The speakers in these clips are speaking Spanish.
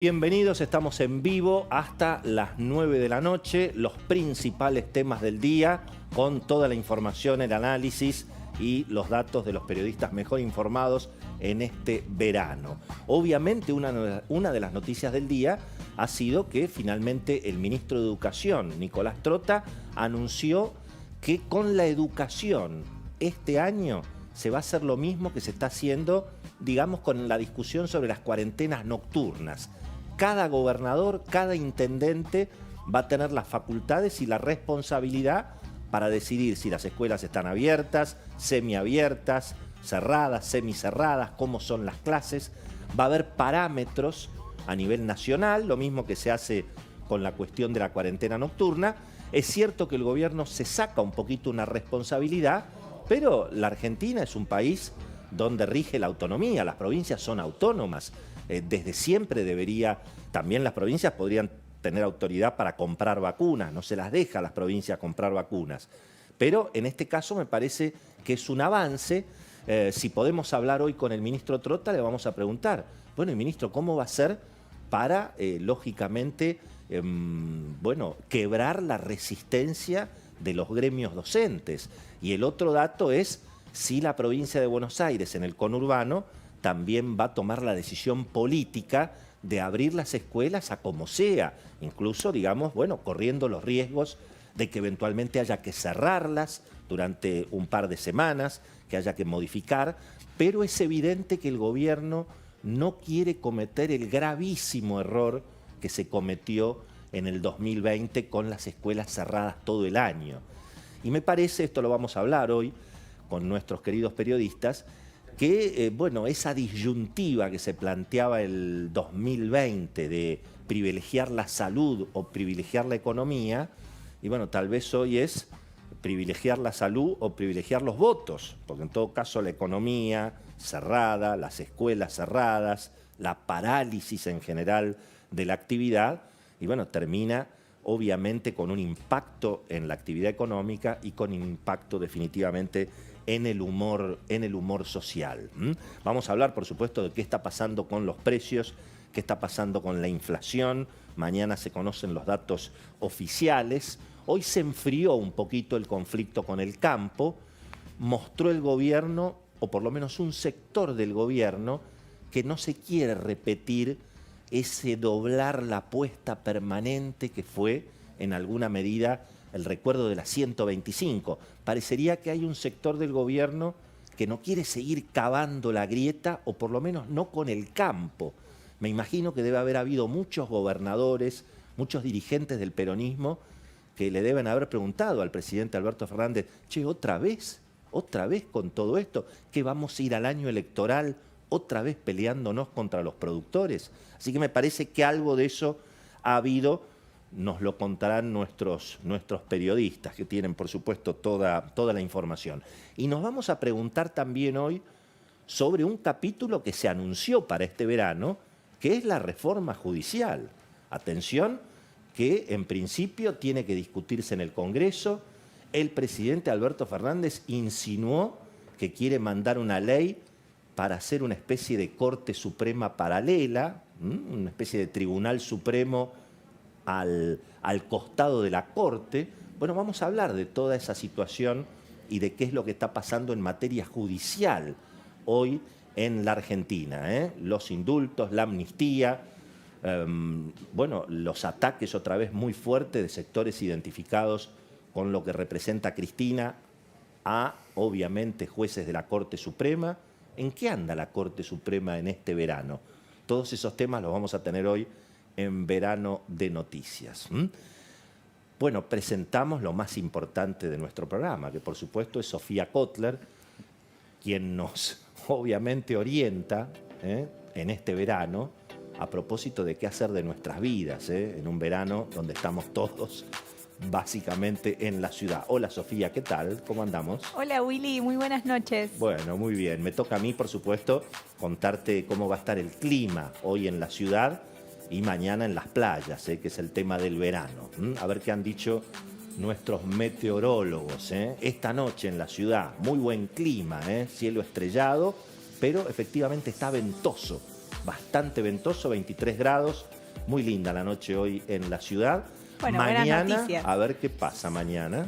Bienvenidos, estamos en vivo hasta las 9 de la noche, los principales temas del día, con toda la información, el análisis y los datos de los periodistas mejor informados en este verano. Obviamente una de las noticias del día ha sido que finalmente el ministro de Educación, Nicolás Trota, anunció que con la educación este año se va a hacer lo mismo que se está haciendo, digamos, con la discusión sobre las cuarentenas nocturnas. Cada gobernador, cada intendente va a tener las facultades y la responsabilidad para decidir si las escuelas están abiertas, semiabiertas, cerradas, semicerradas, cómo son las clases. Va a haber parámetros a nivel nacional, lo mismo que se hace con la cuestión de la cuarentena nocturna. Es cierto que el gobierno se saca un poquito una responsabilidad, pero la Argentina es un país donde rige la autonomía, las provincias son autónomas. Desde siempre también las provincias podrían tener autoridad para comprar vacunas, no se las deja a las provincias comprar vacunas. Pero en este caso me parece que es un avance. Si podemos hablar hoy con el ministro Trota, le vamos a preguntar, bueno, ministro, ¿cómo va a ser para, lógicamente, quebrar la resistencia de los gremios docentes? Y el otro dato es si la provincia de Buenos Aires, en el conurbano, también va a tomar la decisión política de abrir las escuelas a como sea, incluso, digamos, corriendo los riesgos de que eventualmente haya que cerrarlas durante un par de semanas, que haya que modificar, pero es evidente que el gobierno no quiere cometer el gravísimo error que se cometió en el 2020 con las escuelas cerradas todo el año. Y me parece, esto lo vamos a hablar hoy con nuestros queridos periodistas, que esa disyuntiva que se planteaba el 2020 de privilegiar la salud o privilegiar la economía, y tal vez hoy es privilegiar la salud o privilegiar los votos, porque en todo caso la economía cerrada, las escuelas cerradas, la parálisis en general de la actividad, y termina obviamente con un impacto en la actividad económica y con un impacto definitivamente en el humor social. Vamos a hablar, por supuesto, de qué está pasando con los precios, qué está pasando con la inflación. Mañana se conocen los datos oficiales. Hoy se enfrió un poquito el conflicto con el campo. Mostró el gobierno, o por lo menos un sector del gobierno, que no se quiere repetir ese doblar la apuesta permanente que fue, en alguna medida, el recuerdo de la 125. Parecería que hay un sector del gobierno que no quiere seguir cavando la grieta, o por lo menos no con el campo. Me imagino que debe haber habido muchos gobernadores, muchos dirigentes del peronismo, que le deben haber preguntado al presidente Alberto Fernández, che, ¿otra vez con todo esto? ¿Que vamos a ir al año electoral otra vez peleándonos contra los productores? Así que me parece que algo de eso ha habido. Nos lo contarán nuestros periodistas, que tienen, por supuesto, toda la información. Y nos vamos a preguntar también hoy sobre un capítulo que se anunció para este verano, que es la reforma judicial. Atención, que en principio tiene que discutirse en el Congreso. El presidente Alberto Fernández insinuó que quiere mandar una ley para hacer una especie de Corte Suprema paralela, una especie de Tribunal Supremo al costado de la Corte. Vamos a hablar de toda esa situación y de qué es lo que está pasando en materia judicial hoy en la Argentina. Los indultos, la amnistía, los ataques otra vez muy fuertes de sectores identificados con lo que representa Cristina a, obviamente, jueces de la Corte Suprema. ¿En qué anda la Corte Suprema en este verano? Todos esos temas los vamos a tener hoy en Verano de Noticias. Presentamos lo más importante de nuestro programa, que por supuesto es Sofía Kotler, quien nos obviamente orienta en este verano a propósito de qué hacer de nuestras vidas, en un verano donde estamos todos básicamente en la ciudad. Hola Sofía, ¿qué tal? ¿Cómo andamos? Hola Willy, muy buenas noches. Bueno, muy bien. Me toca a mí, por supuesto, contarte cómo va a estar el clima hoy en la ciudad y mañana en las playas, que es el tema del verano. A ver qué han dicho nuestros meteorólogos. Esta noche en la ciudad, muy buen clima, cielo estrellado, pero efectivamente está ventoso bastante ventoso, 23 grados. Muy linda la noche hoy en la ciudad. Bueno, buenas mañana, noticias. a ver qué pasa mañana.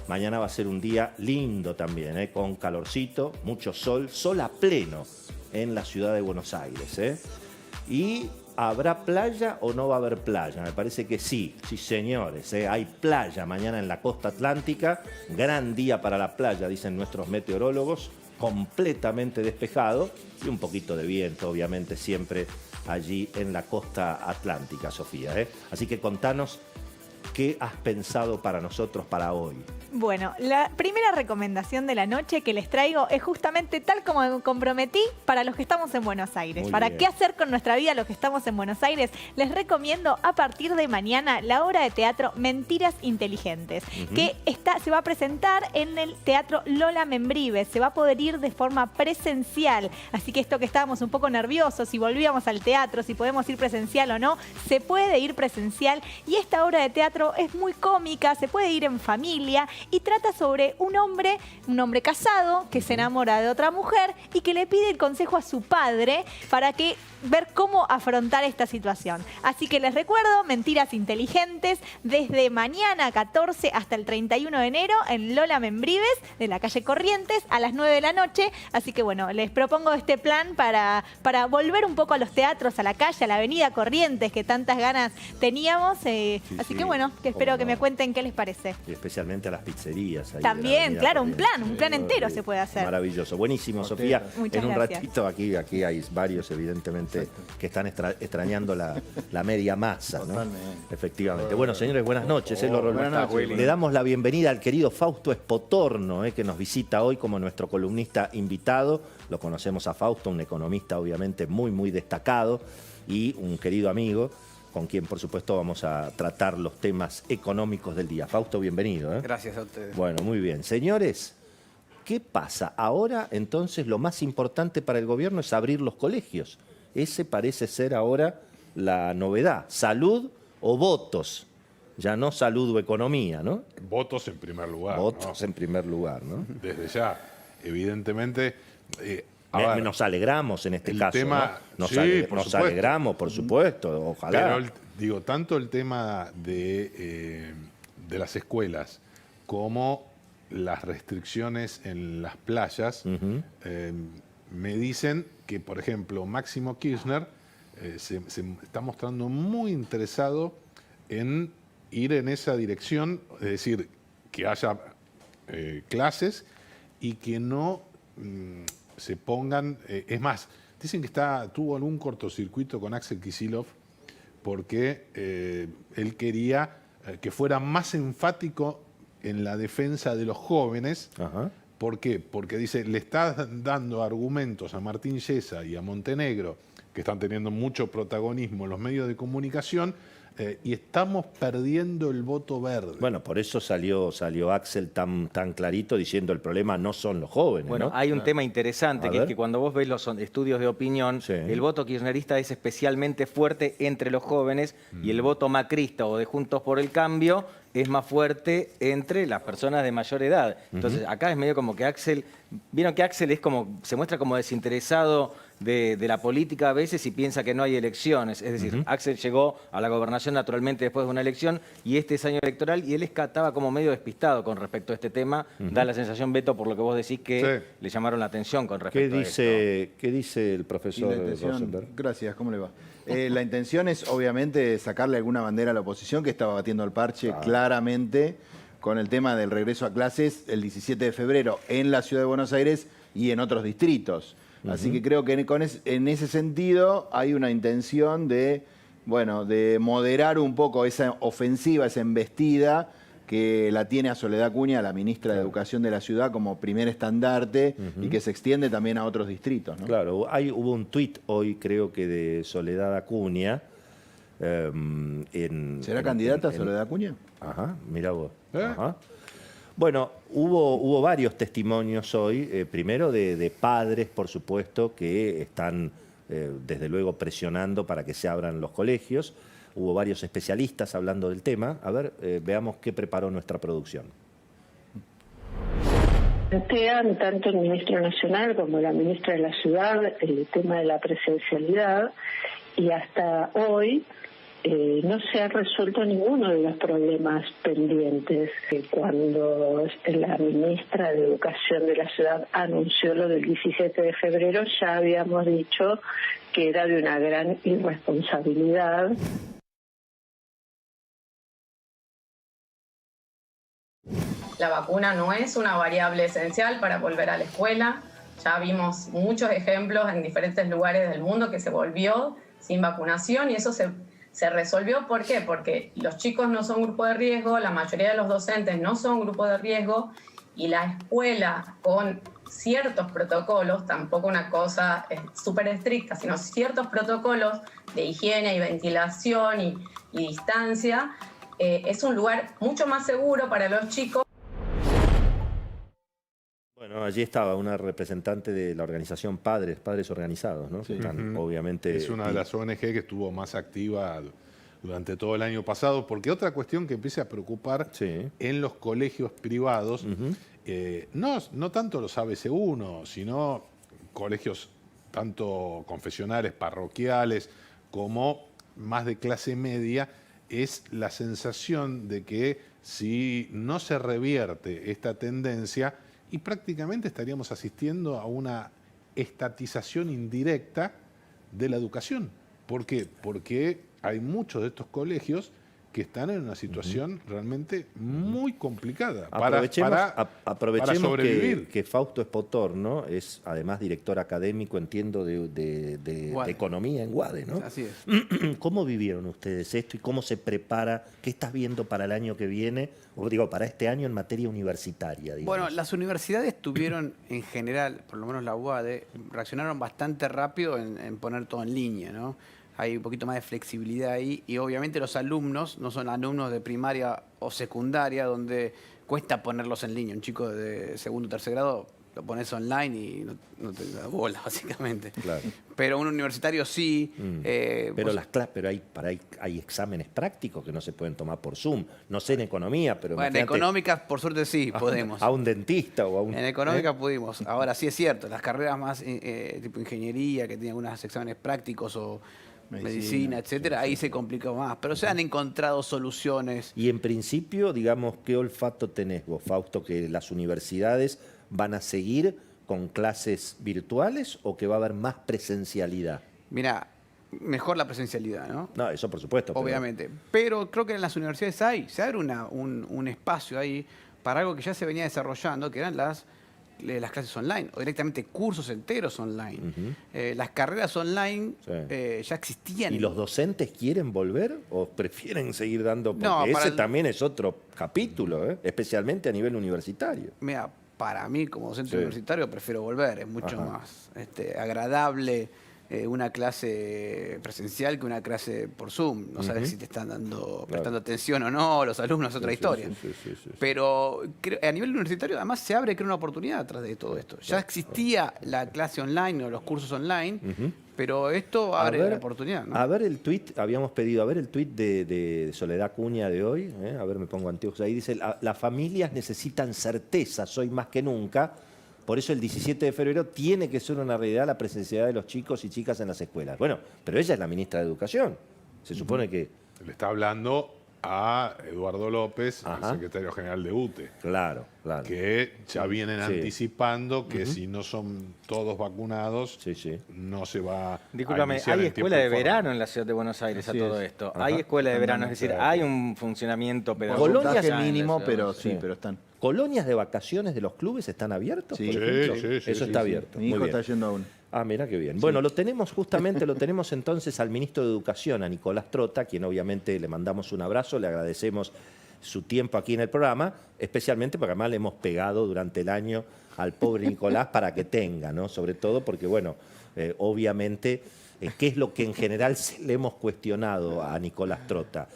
Mañana va a ser un día lindo también, con calorcito, mucho sol, sol a pleno en la ciudad de Buenos Aires. Y ¿habrá playa o no va a haber playa? Me parece que sí, sí señores. Hay playa mañana en la costa atlántica. Gran día para la playa, dicen nuestros meteorólogos. Completamente despejado y un poquito de viento, obviamente, siempre allí en la costa atlántica, Sofía. Así que contanos qué has pensado para nosotros para hoy. Bueno, la primera recomendación de la noche que les traigo es justamente tal como me comprometí para los que estamos en Buenos Aires. Muy Para bien. qué hacer con nuestra vida los que estamos en Buenos Aires, les recomiendo a partir de mañana la obra de teatro Mentiras Inteligentes, que se va a presentar en el Teatro Lola Membrives. Se va a poder ir de forma presencial. Así que esto que estábamos un poco nerviosos, si volvíamos al teatro, si podemos ir presencial o no, se puede ir presencial. Y esta obra de teatro es muy cómica, se puede ir en familia y trata sobre un hombre casado que se enamora de otra mujer y que le pide el consejo a su padre para ver cómo afrontar esta situación. Así que les recuerdo, Mentiras Inteligentes, desde mañana 14 hasta el 31 de enero en Lola Membrives, de la calle Corrientes, a las 9 de la noche. Así que bueno, les propongo este plan para volver un poco a los teatros, a la calle, a la avenida Corrientes, que tantas ganas teníamos. Así que bueno, que espero que me cuenten qué les parece. Y especialmente a las pizzerías. Ahí También, claro, un Corrientes. plan entero se puede hacer. Maravilloso, buenísimo, Sofía. Muchas en un gracias. ratito, aquí hay varios, evidentemente, que están extrañando la media masa, ¿no? Totalmente. Efectivamente. Bueno, señores, buenas noches. Buenas noches, Willy. Le damos la bienvenida al querido Fausto Espotorno, que nos visita hoy como nuestro columnista invitado. Lo conocemos a Fausto, un economista obviamente muy, muy destacado y un querido amigo con quien, por supuesto, vamos a tratar los temas económicos del día. Fausto, bienvenido. Gracias a ustedes. Bueno, muy bien. Señores, ¿qué pasa? Ahora, entonces, lo más importante para el gobierno es abrir los colegios. Ese parece ser ahora la novedad. ¿Salud o votos? Ya no salud o economía, ¿no? Votos en primer lugar. Votos ¿no? en primer lugar, ¿no? Desde ya, evidentemente. A ver, Nos alegramos en este el caso, tema- ¿no? sí, por Nos supuesto. alegramos, por supuesto, ojalá. pero digo, tanto el tema de las escuelas como las restricciones en las playas, me dicen que, por ejemplo, Máximo Kirchner se está mostrando muy interesado en ir en esa dirección, es decir, que haya clases y que no se pongan... es más, dicen que tuvo algún cortocircuito con Axel Kicillof porque él quería que fuera más enfático en la defensa de los jóvenes. Ajá. ¿Por qué? Porque dice, le está dando argumentos a Martín Yesa y a Montenegro, que están teniendo mucho protagonismo en los medios de comunicación, y estamos perdiendo el voto verde. Bueno, por eso salió Axel tan clarito diciendo el problema no son los jóvenes, Bueno, ¿no? hay un tema interesante, A que ver. es que cuando vos ves los estudios de opinión, Sí. el voto kirchnerista es especialmente fuerte entre los jóvenes y el voto macrista o de Juntos por el Cambio es más fuerte entre las personas de mayor edad. Entonces, acá es medio como que Axel... Vieron que Axel se muestra como desinteresado de la política a veces y piensa que no hay elecciones. Es decir, Axel llegó a la gobernación naturalmente después de una elección y este es año electoral y él estaba como medio despistado con respecto a este tema. Da la sensación, Beto, por lo que vos decís, que Sí. le llamaron la atención con ¿Qué respecto a esto. ¿Qué dice el Y profesor la intención, Rosenberg? gracias, ¿cómo le va? La intención es obviamente sacarle alguna bandera a la oposición que estaba batiendo el parche claramente con el tema del regreso a clases el 17 de febrero en la Ciudad de Buenos Aires y en otros distritos. Así que creo que en ese sentido hay una intención de moderar un poco esa ofensiva, esa embestida que la tiene a Soledad Acuña, la ministra de Educación de la ciudad, como primer estandarte y que se extiende también a otros distritos, ¿no? Claro, hubo un tuit hoy, creo que de Soledad Acuña. ¿Será candidata Soledad Acuña? Ajá, mira vos. ¿Eh? Ajá. Bueno, hubo varios testimonios hoy, primero de padres, por supuesto, que están desde luego presionando para que se abran los colegios. Hubo varios especialistas hablando del tema. A ver, veamos qué preparó nuestra producción. Plantean tanto el ministro nacional como la ministra de la ciudad el tema de la presencialidad y hasta hoy no se ha resuelto ninguno de los problemas pendientes. Cuando la ministra de Educación de la ciudad anunció lo del 17 de febrero, ya habíamos dicho que era de una gran irresponsabilidad. La vacuna no es una variable esencial para volver a la escuela. Ya vimos muchos ejemplos en diferentes lugares del mundo que se volvió sin vacunación y eso se resolvió. ¿Por qué? Porque los chicos no son grupo de riesgo, la mayoría de los docentes no son grupo de riesgo y la escuela con ciertos protocolos, tampoco una cosa súper estricta, sino ciertos protocolos de higiene y ventilación y distancia, es un lugar mucho más seguro para los chicos. Bueno, allí estaba una representante de la organización Padres Organizados, ¿no? Sí. Que están, obviamente, Es una de las ONG que estuvo más activa durante todo el año pasado, porque otra cuestión que empieza a preocupar en los colegios privados, no tanto los ABC1, sino colegios tanto confesionales, parroquiales, como más de clase media, es la sensación de que si no se revierte esta tendencia, y prácticamente estaríamos asistiendo a una estatización indirecta de la educación. ¿Por qué? Porque hay muchos de estos colegios que están en una situación realmente muy complicada para sobrevivir. Que Fausto Espotor, ¿no? Es además director académico, entiendo, de economía en UADE, ¿no? Así es. ¿Cómo vivieron ustedes esto y cómo se prepara? ¿Qué estás viendo para el año que viene? O digo, para este año en materia universitaria, digamos. Bueno, las universidades tuvieron en general, por lo menos la UADE, reaccionaron bastante rápido en poner todo en línea, ¿no? Hay un poquito más de flexibilidad ahí y obviamente los alumnos no son alumnos de primaria o secundaria donde cuesta ponerlos en línea. Un chico de segundo o tercer grado lo pones online y no te da bola, básicamente. Claro. Pero un universitario sí. Pero hay exámenes prácticos que no se pueden tomar por Zoom. No sé en economía, pero bueno, en económicas, por suerte sí, podemos. A un dentista o a un... En económica pudimos. Ahora sí es cierto, las carreras más tipo ingeniería, que tienen algunos exámenes prácticos o medicina, etcétera, ahí se complicó más. Pero se han encontrado soluciones. Y en principio, digamos, ¿qué olfato tenés vos, Fausto, que las universidades van a seguir con clases virtuales o que va a haber más presencialidad? Mira, mejor la presencialidad, ¿no? No, eso por supuesto. Obviamente. Pero creo que en las universidades se abre un espacio ahí para algo que ya se venía desarrollando, que eran las clases online, o directamente cursos enteros online. Las carreras online ya existían. ¿Y los docentes quieren volver o prefieren seguir dando? Porque No, ese también es otro capítulo, especialmente a nivel universitario. Mira, para mí como docente universitario prefiero volver, es mucho más agradable una clase presencial que una clase por Zoom. No sabes si te están prestando atención o no, los alumnos es otra historia. Pero a nivel universitario además se abre una oportunidad atrás de todo esto. Ya existía la clase online o los cursos online, pero esto abre la oportunidad, ¿no? A ver el tuit, habíamos pedido, a ver el tuit de Soledad Cunha de hoy, a ver, me pongo anteojos ahí, dice, las familias necesitan certezas hoy más que nunca. Por eso el 17 de febrero tiene que ser una realidad la presencialidad de los chicos y chicas en las escuelas. Bueno, pero ella es la ministra de Educación. Se supone que... Le está hablando a Eduardo López, el secretario general de UTE. Claro. Que ya vienen anticipando que si no son todos vacunados, no se va Discúlpame, a iniciar hay en escuela tiempo de y forma. verano en la ciudad de Buenos Aires a todo esto. Ajá. Hay escuela de verano, es decir, hay un funcionamiento pedagógico. Colonias ya en la mínimo, ciudad de pero Buenos sí, Aires. pero están. ¿Colonias de vacaciones de los clubes están abiertos? Sí. por ejemplo? Sí, Eso está abierto. Mi Muy hijo bien. está yendo a uno. Ah, mira qué bien. Bueno, lo tenemos entonces al ministro de Educación, a Nicolás Trota, quien obviamente le mandamos un abrazo, le agradecemos su tiempo aquí en el programa, especialmente porque además le hemos pegado durante el año al pobre Nicolás para que tenga, ¿no? Sobre todo porque, bueno, obviamente, ¿qué es lo que en general le hemos cuestionado a Nicolás Trota?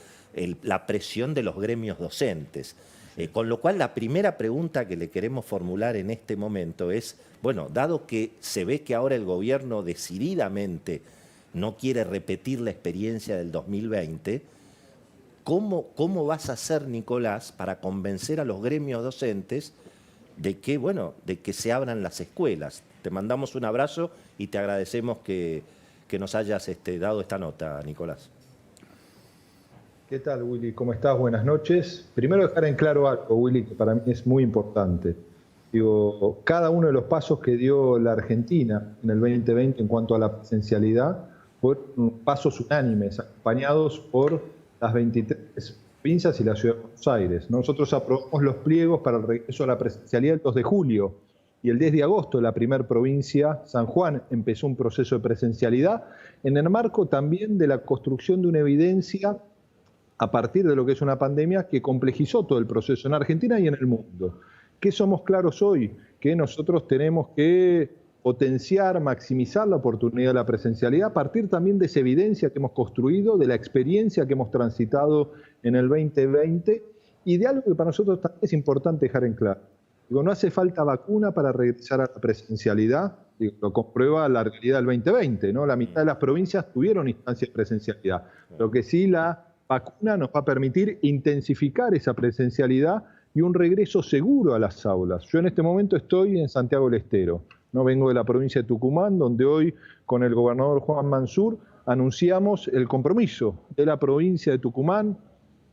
La presión de los gremios docentes. Con lo cual, la primera pregunta que le queremos formular en este momento es, bueno, dado que se ve que ahora el gobierno decididamente no quiere repetir la experiencia del 2020, ¿cómo vas a hacer, Nicolás, para convencer a los gremios docentes de que se abran las escuelas. Te mandamos un abrazo y te agradecemos que nos hayas dado esta nota, Nicolás. ¿Qué tal, Willy? ¿Cómo estás? Buenas noches. Primero dejar en claro algo, Willy, que para mí es muy importante. Digo, cada uno de los pasos que dio la Argentina en el 2020 en cuanto a la presencialidad fueron pasos unánimes, acompañados por las 23 provincias y la Ciudad de Buenos Aires. Nosotros aprobamos los pliegos para el regreso a la presencialidad el 2 de julio y el 10 de agosto la primera provincia, San Juan, empezó un proceso de presencialidad en el marco también de la construcción de una evidencia a partir de lo que es una pandemia que complejizó todo el proceso en Argentina y en el mundo. ¿Qué somos claros hoy? Que nosotros tenemos que potenciar, maximizar la oportunidad de la presencialidad a partir también de esa evidencia que hemos construido, de la experiencia que hemos transitado en el 2020 y de algo que para nosotros también es importante dejar en claro. Digo, no hace falta vacuna para regresar a la presencialidad, digo, lo comprueba la realidad del 2020, ¿no? La mitad de las provincias tuvieron instancias de presencialidad. Lo que sí, la vacuna nos va a permitir intensificar esa presencialidad y un regreso seguro a las aulas. Yo en este momento estoy en Santiago del Estero, ¿no? Vengo de la provincia de Tucumán, donde hoy con el gobernador Juan Mansur anunciamos el compromiso de la provincia de Tucumán,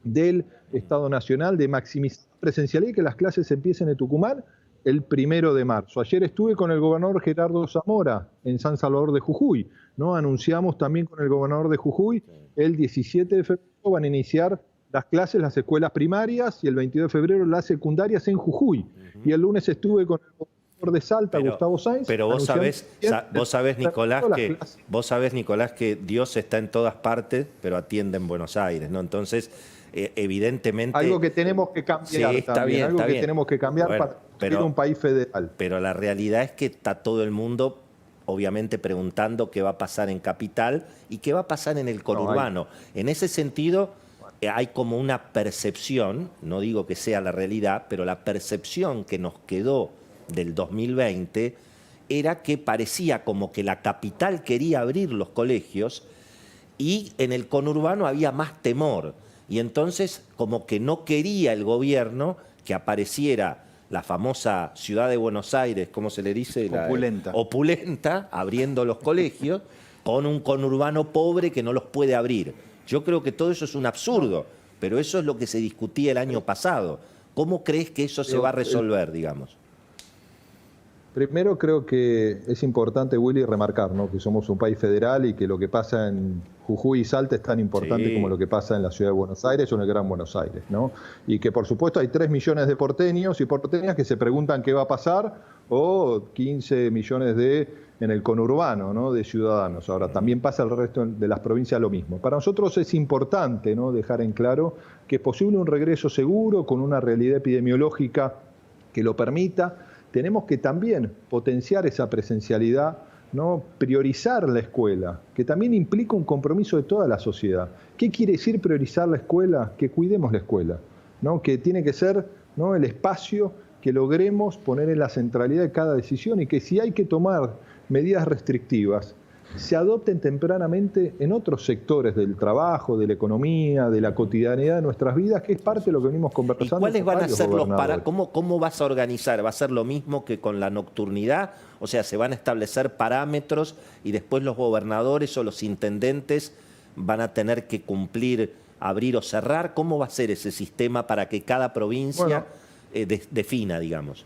del Estado Nacional, de maximizar la presencialidad y que las clases empiecen en Tucumán el 1 de marzo. Ayer estuve con el gobernador Gerardo Zamora en San Salvador de Jujuy, ¿no? Anunciamos también con el gobernador de Jujuy el 17 de febrero van a iniciar las clases, las escuelas primarias y el 22 de febrero las secundarias en Jujuy. Y el lunes estuve con el gobernador de Salta, Gustavo Sáenz. Pero vos sabés, Nicolás, que Dios está en todas partes, pero atiende en Buenos Aires, ¿no? Entonces, evidentemente... Algo que tenemos que cambiar sí, está también, bien, algo está que bien. tenemos que cambiar para ser un país federal. Pero la realidad es que está todo el mundo obviamente preguntando qué va a pasar en Capital y qué va a pasar en el conurbano. En ese sentido, hay como una percepción, no digo que sea la realidad, pero la percepción que nos quedó del 2020 era que parecía como que la Capital quería abrir los colegios y en el conurbano había más temor. Y entonces como que no quería el gobierno que apareciera la famosa ciudad de Buenos Aires, ¿cómo se le dice? Opulenta, abriendo los colegios, con un conurbano pobre que no los puede abrir. Yo creo que todo eso es un absurdo, pero eso es lo que se discutía el año pasado. ¿Cómo crees que eso se va a resolver, digamos? Primero creo que es importante, Willy, remarcar, ¿no? Que somos un país federal y que lo que pasa en Jujuy y Salta es tan importante como lo que pasa en la ciudad de Buenos Aires o en el Gran Buenos Aires, ¿no? Y que por supuesto hay 3 millones de porteños y porteñas que se preguntan qué va a pasar, o 15 millones en el conurbano, ¿no? De ciudadanos. Ahora, también pasa el resto de las provincias lo mismo. Para nosotros es importante, ¿no? Dejar en claro que es posible un regreso seguro con una realidad epidemiológica que lo permita. Tenemos que también potenciar esa presencialidad, ¿no? Priorizar la escuela, que también implica un compromiso de toda la sociedad. ¿Qué quiere decir priorizar la escuela? Que cuidemos la escuela, ¿no? Que tiene que ser, ¿no? El espacio que logremos poner en la centralidad de cada decisión y que si hay que tomar medidas restrictivas, se adopten tempranamente en otros sectores del trabajo, de la economía, de la cotidianidad de nuestras vidas, que es parte de lo que venimos conversando. ¿Y cuáles van a ser los cómo vas a organizar? ¿Va a ser lo mismo que con la nocturnidad? O sea, ¿se van a establecer parámetros y después los gobernadores o los intendentes van a tener que cumplir, abrir o cerrar? ¿Cómo va a ser ese sistema para que cada provincia defina, digamos?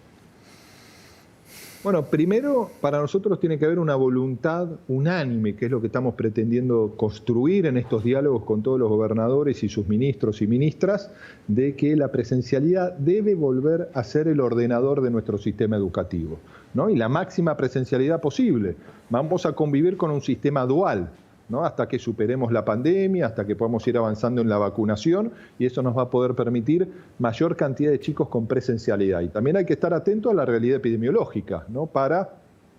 Bueno, primero, para nosotros tiene que haber una voluntad unánime, que es lo que estamos pretendiendo construir en estos diálogos con todos los gobernadores y sus ministros y ministras, de que la presencialidad debe volver a ser el ordenador de nuestro sistema educativo, ¿no? Y la máxima presencialidad posible. Vamos a convivir con un sistema dual, ¿no? Hasta que superemos la pandemia, hasta que podamos ir avanzando en la vacunación, y eso nos va a poder permitir mayor cantidad de chicos con presencialidad. Y también hay que estar atento a la realidad epidemiológica, ¿no? Para,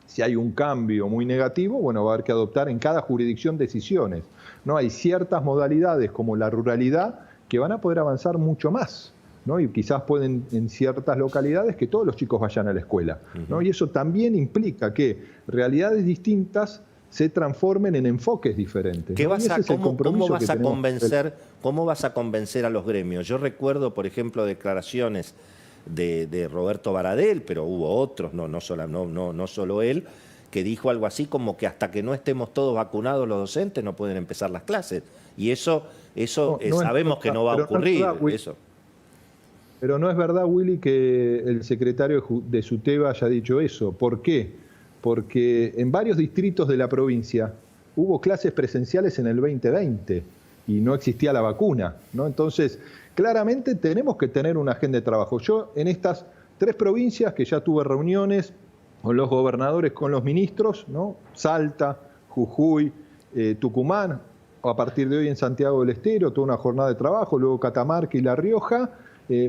si hay un cambio muy negativo, bueno, va a haber que adoptar en cada jurisdicción decisiones, ¿no? Hay ciertas modalidades como la ruralidad que van a poder avanzar mucho más, ¿no? Y quizás pueden en ciertas localidades que todos los chicos vayan a la escuela, ¿no? Y eso también implica que realidades distintas se transformen en enfoques diferentes. ¿Cómo vas a convencer a los gremios? Yo recuerdo, por ejemplo, declaraciones de Roberto Baradel, pero hubo otros, no solo él, que dijo algo así como que hasta que no estemos todos vacunados los docentes no pueden empezar las clases. Y eso sabemos que no va a ocurrir. Pero no es verdad, Willy, que el secretario de SUTEBA haya dicho eso. ¿Por qué? Porque en varios distritos de la provincia hubo clases presenciales en el 2020 y no existía la vacuna, ¿no? Entonces, claramente tenemos que tener una agenda de trabajo. Yo en estas 3 provincias que ya tuve reuniones con los gobernadores, con los ministros, ¿no? Salta, Jujuy, Tucumán, a partir de hoy en Santiago del Estero, toda una jornada de trabajo, luego Catamarca y La Rioja.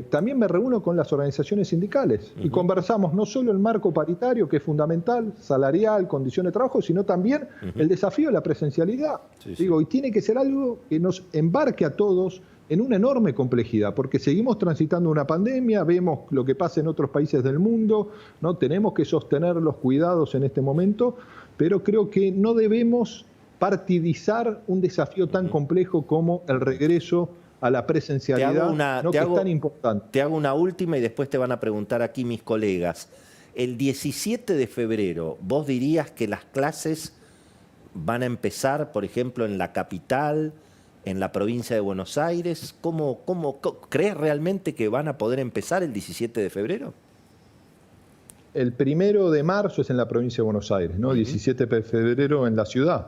También me reúno con las organizaciones sindicales y conversamos no solo el marco paritario, que es fundamental, salarial, condiciones de trabajo, sino también el desafío de la presencialidad. Digo, y tiene que ser algo que nos embarque a todos en una enorme complejidad, porque seguimos transitando una pandemia, vemos lo que pasa en otros países del mundo, ¿no? Tenemos que sostener los cuidados en este momento, pero creo que no debemos partidizar un desafío tan complejo como el regreso a la presencialidad, que es tan importante. Te hago una última y después te van a preguntar aquí mis colegas. El 17 de febrero, ¿vos dirías que las clases van a empezar, por ejemplo, en la capital, en la provincia de Buenos Aires? ¿Cómo crees realmente que van a poder empezar el 17 de febrero? El 1 de marzo es en la provincia de Buenos Aires, ¿no? 17 de febrero en la ciudad.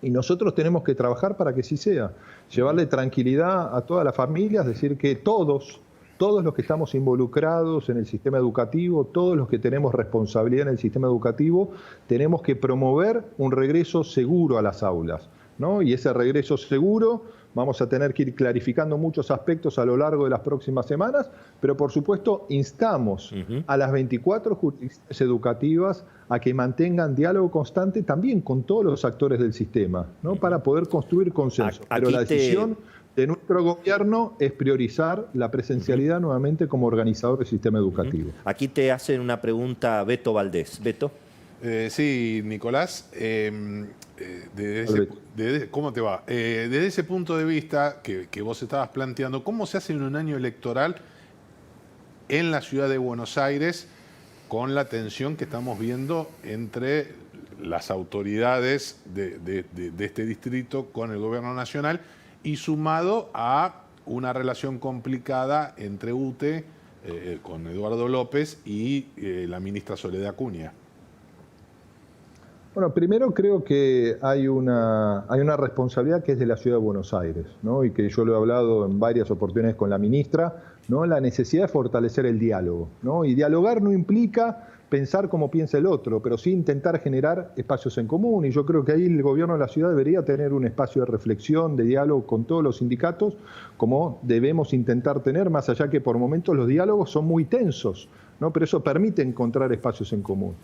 Y nosotros tenemos que trabajar para que sí sea. Llevarle tranquilidad a todas las familias, decir que todos los que estamos involucrados en el sistema educativo, todos los que tenemos responsabilidad en el sistema educativo, tenemos que promover un regreso seguro a las aulas, ¿no? Y ese regreso seguro vamos a tener que ir clarificando muchos aspectos a lo largo de las próximas semanas, pero por supuesto instamos a las 24 jurisdicciones educativas a que mantengan diálogo constante también con todos los actores del sistema, ¿no? Para poder construir consenso. Pero la decisión de nuestro gobierno es priorizar la presencialidad nuevamente como organizador del sistema educativo. Aquí te hacen una pregunta Beto Valdés. Beto. Sí, Nicolás. ¿Cómo te va? Desde ese punto de vista que vos estabas planteando, ¿cómo se hace en un año electoral en la ciudad de Buenos Aires con la tensión que estamos viendo entre las autoridades de este distrito con el gobierno nacional y sumado a una relación complicada entre UTE con Eduardo López y la ministra Soledad Acuña? Bueno, primero creo que hay una responsabilidad que es de la Ciudad de Buenos Aires, ¿no? Y que yo lo he hablado en varias oportunidades con la ministra, ¿no? La necesidad de fortalecer el diálogo, ¿no? Y dialogar no implica pensar como piensa el otro, pero sí intentar generar espacios en común. Y yo creo que ahí el gobierno de la ciudad debería tener un espacio de reflexión, de diálogo con todos los sindicatos, como debemos intentar tener, más allá que por momentos los diálogos son muy tensos, ¿no? Pero eso permite encontrar espacios en común.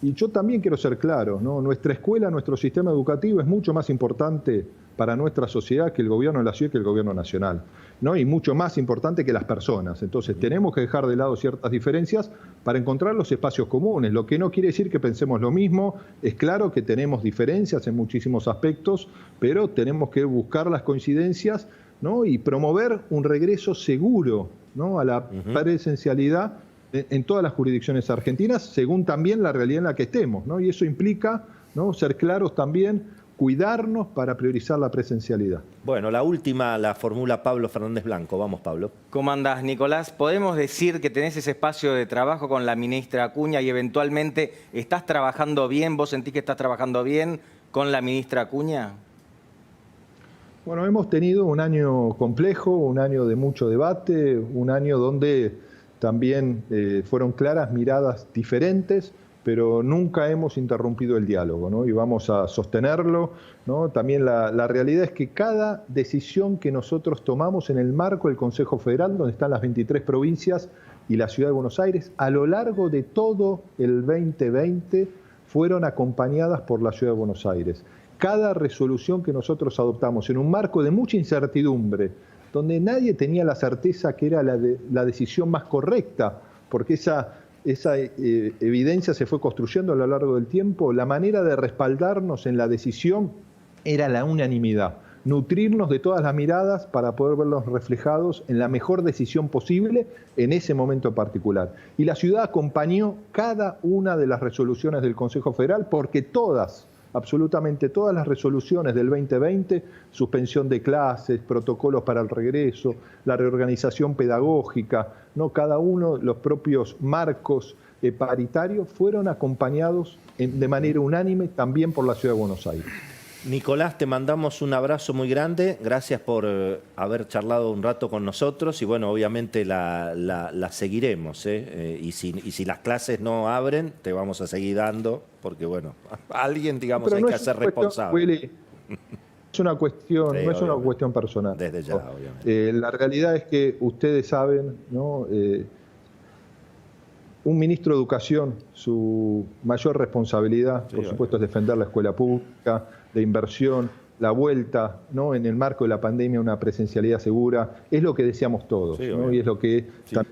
Y yo también quiero ser claro, ¿no? Nuestra escuela, nuestro sistema educativo es mucho más importante para nuestra sociedad que el gobierno de la ciudad, que el gobierno nacional, ¿no? Y mucho más importante que las personas. Entonces tenemos que dejar de lado ciertas diferencias para encontrar los espacios comunes, lo que no quiere decir que pensemos lo mismo. Es claro que tenemos diferencias en muchísimos aspectos, pero tenemos que buscar las coincidencias, ¿no? Y promover un regreso seguro, ¿no? A la presencialidad en todas las jurisdicciones argentinas, según también la realidad en la que estemos, ¿no? Y eso implica, ¿no? Ser claros también, cuidarnos para priorizar la presencialidad. Bueno, la última la formula Pablo Fernández Blanco. Vamos, Pablo. ¿Cómo andás, Nicolás? ¿Podemos decir que tenés ese espacio de trabajo con la ministra Acuña y eventualmente estás trabajando bien? ¿Vos sentís que estás trabajando bien con la ministra Acuña? Bueno, hemos tenido un año complejo, un año de mucho debate, un año donde también fueron claras miradas diferentes, pero nunca hemos interrumpido el diálogo, ¿no? Y vamos a sostenerlo, ¿no? También la realidad es que cada decisión que nosotros tomamos en el marco del Consejo Federal, donde están las 23 provincias y la Ciudad de Buenos Aires, a lo largo de todo el 2020 fueron acompañadas por la Ciudad de Buenos Aires. Cada resolución que nosotros adoptamos en un marco de mucha incertidumbre, donde nadie tenía la certeza que era la decisión más correcta, porque esa evidencia se fue construyendo a lo largo del tiempo, la manera de respaldarnos en la decisión era la unanimidad, nutrirnos de todas las miradas para poder verlos reflejados en la mejor decisión posible en ese momento particular. Y la ciudad acompañó cada una de las resoluciones del Consejo Federal porque todas, absolutamente todas las resoluciones del 2020, suspensión de clases, protocolos para el regreso, la reorganización pedagógica, ¿no? Cada uno, los propios marcos paritarios, fueron acompañados de manera unánime también por la Ciudad de Buenos Aires. Nicolás, te mandamos un abrazo muy grande. Gracias por haber charlado un rato con nosotros y bueno, obviamente la seguiremos. Y si las clases no abren, te vamos a seguir dando porque bueno, a alguien digamos Pero hay no que es hacer una cuestión, responsable. Willy, es una cuestión, Sí, no es una obviamente. cuestión personal. Desde ya, obviamente. La realidad es que ustedes saben, ¿no? Un ministro de Educación, su mayor responsabilidad, por supuesto, es defender la escuela pública, la inversión, la vuelta, ¿no? En el marco de la pandemia, una presencialidad segura, es lo que deseamos todos, Sí, ¿no? Y es lo que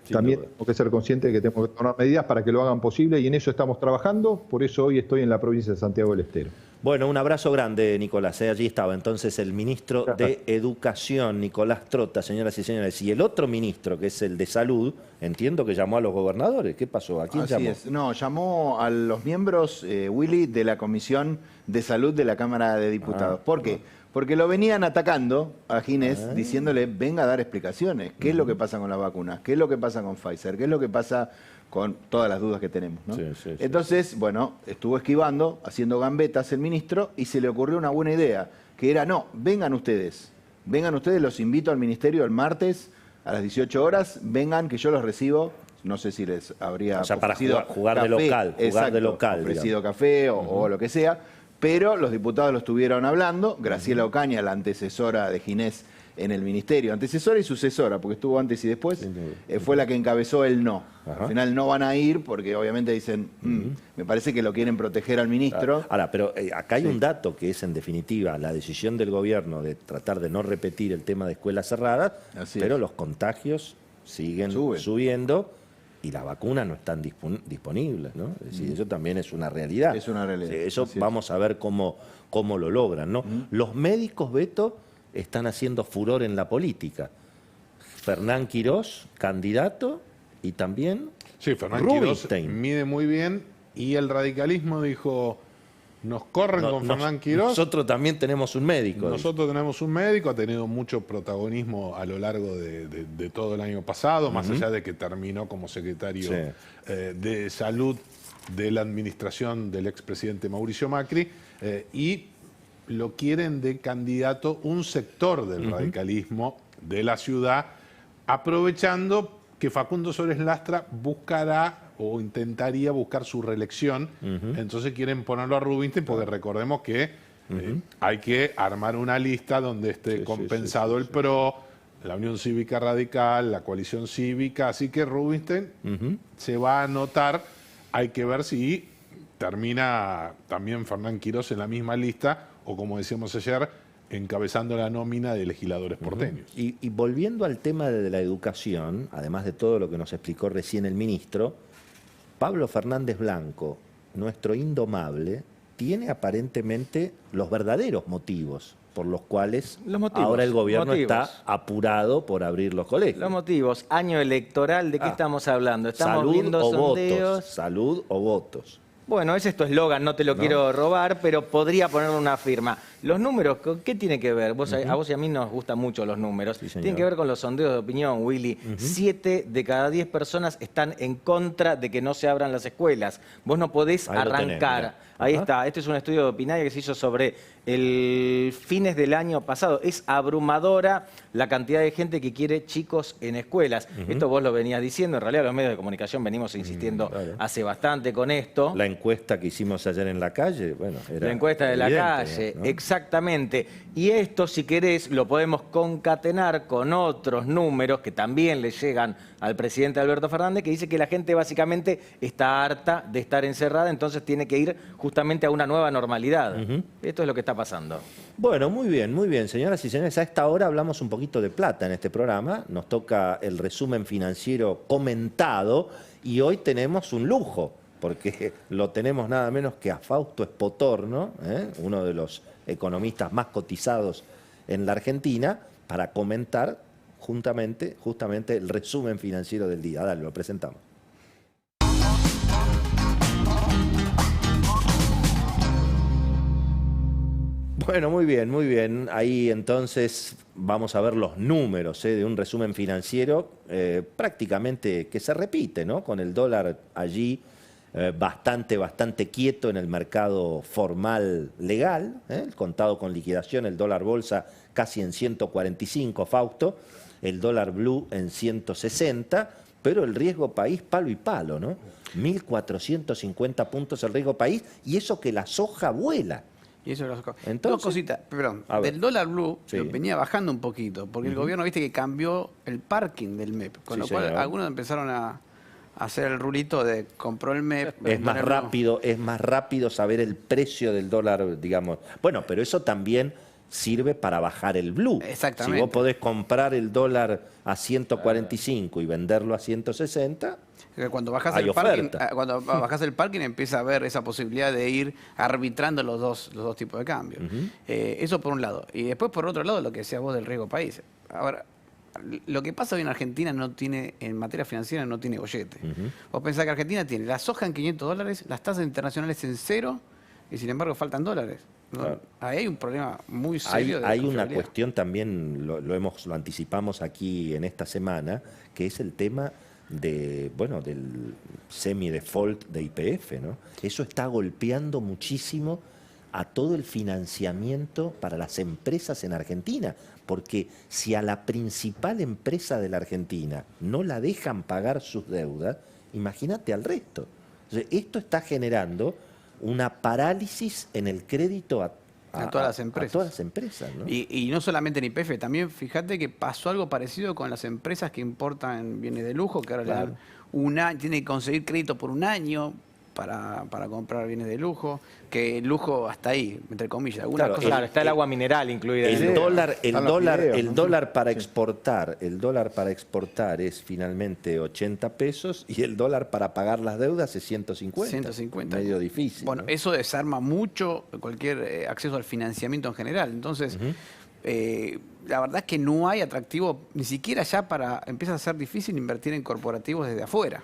también duda. tenemos que ser conscientes de que tenemos que tomar medidas para que lo hagan posible y en eso estamos trabajando, por eso hoy estoy en la provincia de Santiago del Estero. Bueno, un abrazo grande, Nicolás. Allí estaba entonces el ministro de Educación, Nicolás Trota, señoras y señores. Y el otro ministro, que es el de Salud, entiendo que llamó a los gobernadores. ¿Qué pasó? ¿A quién Así llamó? es. No, llamó a los miembros, Willy, de la Comisión de Salud de la Cámara de Diputados. ¿Por qué? Porque lo venían atacando a Ginés, diciéndole, venga a dar explicaciones. ¿Qué es lo que pasa con las vacunas? ¿Qué es lo que pasa con Pfizer? ¿Qué es lo que pasa con todas las dudas que tenemos, ¿no? Entonces, bueno, estuvo esquivando, haciendo gambetas el ministro y se le ocurrió una buena idea, que era, no, vengan ustedes, los invito al ministerio el martes a las 18 horas, vengan que yo los recibo, no sé si les habría O sea, para ofrecido jugar de café, local, exacto, ofrecido digamos. café o lo que sea, pero los diputados lo estuvieron hablando, Graciela Ocaña, la antecesora de Ginés en el ministerio, antecesora y sucesora, porque estuvo antes y después, fue la que encabezó el no. Al final no van a ir porque obviamente dicen, me parece que lo quieren proteger al ministro. Ahora, pero acá hay un dato que es en definitiva la decisión del gobierno de tratar de no repetir el tema de escuelas cerradas, pero los contagios siguen subiendo y las vacunas no están disponibles, ¿no? Es decir, eso también es una realidad. Es una realidad. Sí, eso vamos a ver cómo lo logran, ¿no? Los médicos, Beto, están haciendo furor en la política. Fernán Quirós, candidato, y también Sí, Fernán Quirós Rubinstein. mide muy bien y el radicalismo dijo, nos corren con Fernán Quirós. Nosotros también tenemos un médico. Nosotros tenemos un médico, ha tenido mucho protagonismo a lo largo de todo el año pasado, más allá de que terminó como secretario de Salud de la administración del expresidente Mauricio Macri, y lo quieren de candidato un sector del radicalismo de la ciudad, aprovechando que Facundo Sores Lastra buscará o intentaría buscar su reelección. Entonces quieren ponerlo a Rubinstein porque recordemos que hay que armar una lista donde esté compensado el PRO, la Unión Cívica Radical, la Coalición Cívica, así que Rubinstein se va a anotar. Hay que ver si termina también Fernán Quirós en la misma lista o, como decíamos ayer, encabezando la nómina de legisladores porteños. Y volviendo al tema de la educación, además de todo lo que nos explicó recién el ministro, Pablo Fernández Blanco, nuestro indomable, tiene aparentemente los verdaderos motivos por los cuales ahora el gobierno está apurado por abrir los colegios. Los motivos, año electoral, ¿de qué estamos hablando? Estamos salud viendo o sondeos. votos. Salud o votos. Bueno, ese es tu eslogan, no te lo quiero robar, pero podría ponerle una firma. Los números, ¿qué tiene que ver? A vos y a mí nos gustan mucho los números. Tienen que ver con los sondeos de opinión, Willy. 7 de cada 10 personas están en contra de que no se abran las escuelas. Vos no podés arrancar. Ahí está. Este es un estudio de Opinaria que se hizo sobre el fines del año pasado. Es abrumadora la cantidad de gente que quiere chicos en escuelas. Esto vos lo venías diciendo. En realidad los medios de comunicación venimos insistiendo hace bastante con esto. La encuesta que hicimos ayer en la calle, bueno, era la encuesta de la evidente, calle, ¿no? exactamente. Y esto, si querés, lo podemos concatenar con otros números que también le llegan al presidente Alberto Fernández, que dice que la gente básicamente está harta de estar encerrada, entonces tiene que ir justamente a una nueva normalidad. Esto es lo que está pasando. Bueno, muy bien, señoras y señores. A esta hora hablamos un poquito de plata en este programa. Nos toca el resumen financiero comentado y hoy tenemos un lujo, porque lo tenemos nada menos que a Fausto Espotorno, uno de los economistas más cotizados en la Argentina para comentar justamente el resumen financiero del día. Dale, lo presentamos. Bueno, muy bien, muy bien. Ahí entonces vamos a ver los números de un resumen financiero prácticamente que se repite, ¿no? Con el dólar allí bastante quieto en el mercado formal legal, el contado con liquidación, el dólar bolsa casi en 145, Fausto, el dólar blue en 160, pero el riesgo país palo y palo, ¿no? 1.450 puntos el riesgo país, y eso que la soja vuela. Y eso Entonces, dos cositas, perdón. Del dólar blue venía bajando un poquito, porque el gobierno, viste, que cambió el parking del MEP, con lo cual algunos empezaron a hacer el rulito de compró el MEP. Es más rápido saber el precio del dólar, digamos. Bueno, pero eso también sirve para bajar el blue. Exactamente. Si vos podés comprar el dólar a 145 y venderlo a 160... Cuando bajas el parking empieza a haber esa posibilidad de ir arbitrando los dos tipos de cambio. Eso por un lado. Y después por otro lado lo que decías vos del riesgo país. Ahora, lo que pasa hoy en Argentina no tiene, en materia financiera no tiene bollete. Vos pensás que Argentina tiene la soja en $500, las tasas internacionales en 0 y sin embargo faltan dólares. ¿No? Claro. Ahí hay un problema muy serio. Hay una cuestión también, lo anticipamos aquí en esta semana, que es el tema del semi-default de YPF, ¿no? Eso está golpeando muchísimo a todo el financiamiento para las empresas en Argentina, porque si a la principal empresa de la Argentina no la dejan pagar sus deudas, imagínate al resto. Entonces, esto está generando una parálisis en el crédito a todas las empresas. A todas las empresas, ¿no? Y no solamente en YPF, también fíjate que pasó algo parecido con las empresas que importan bienes de lujo, que ahora tienen que conseguir crédito por un año para comprar bienes de lujo, que el lujo hasta ahí, entre comillas. Claro, está el agua mineral incluida. El dólar para exportar es finalmente 80 pesos y el dólar para pagar las deudas es 150. 150. Medio difícil. Bueno, ¿no? Eso desarma mucho cualquier acceso al financiamiento en general. Entonces, la verdad es que no hay atractivo, ni siquiera ya empieza a ser difícil invertir en corporativos desde afuera,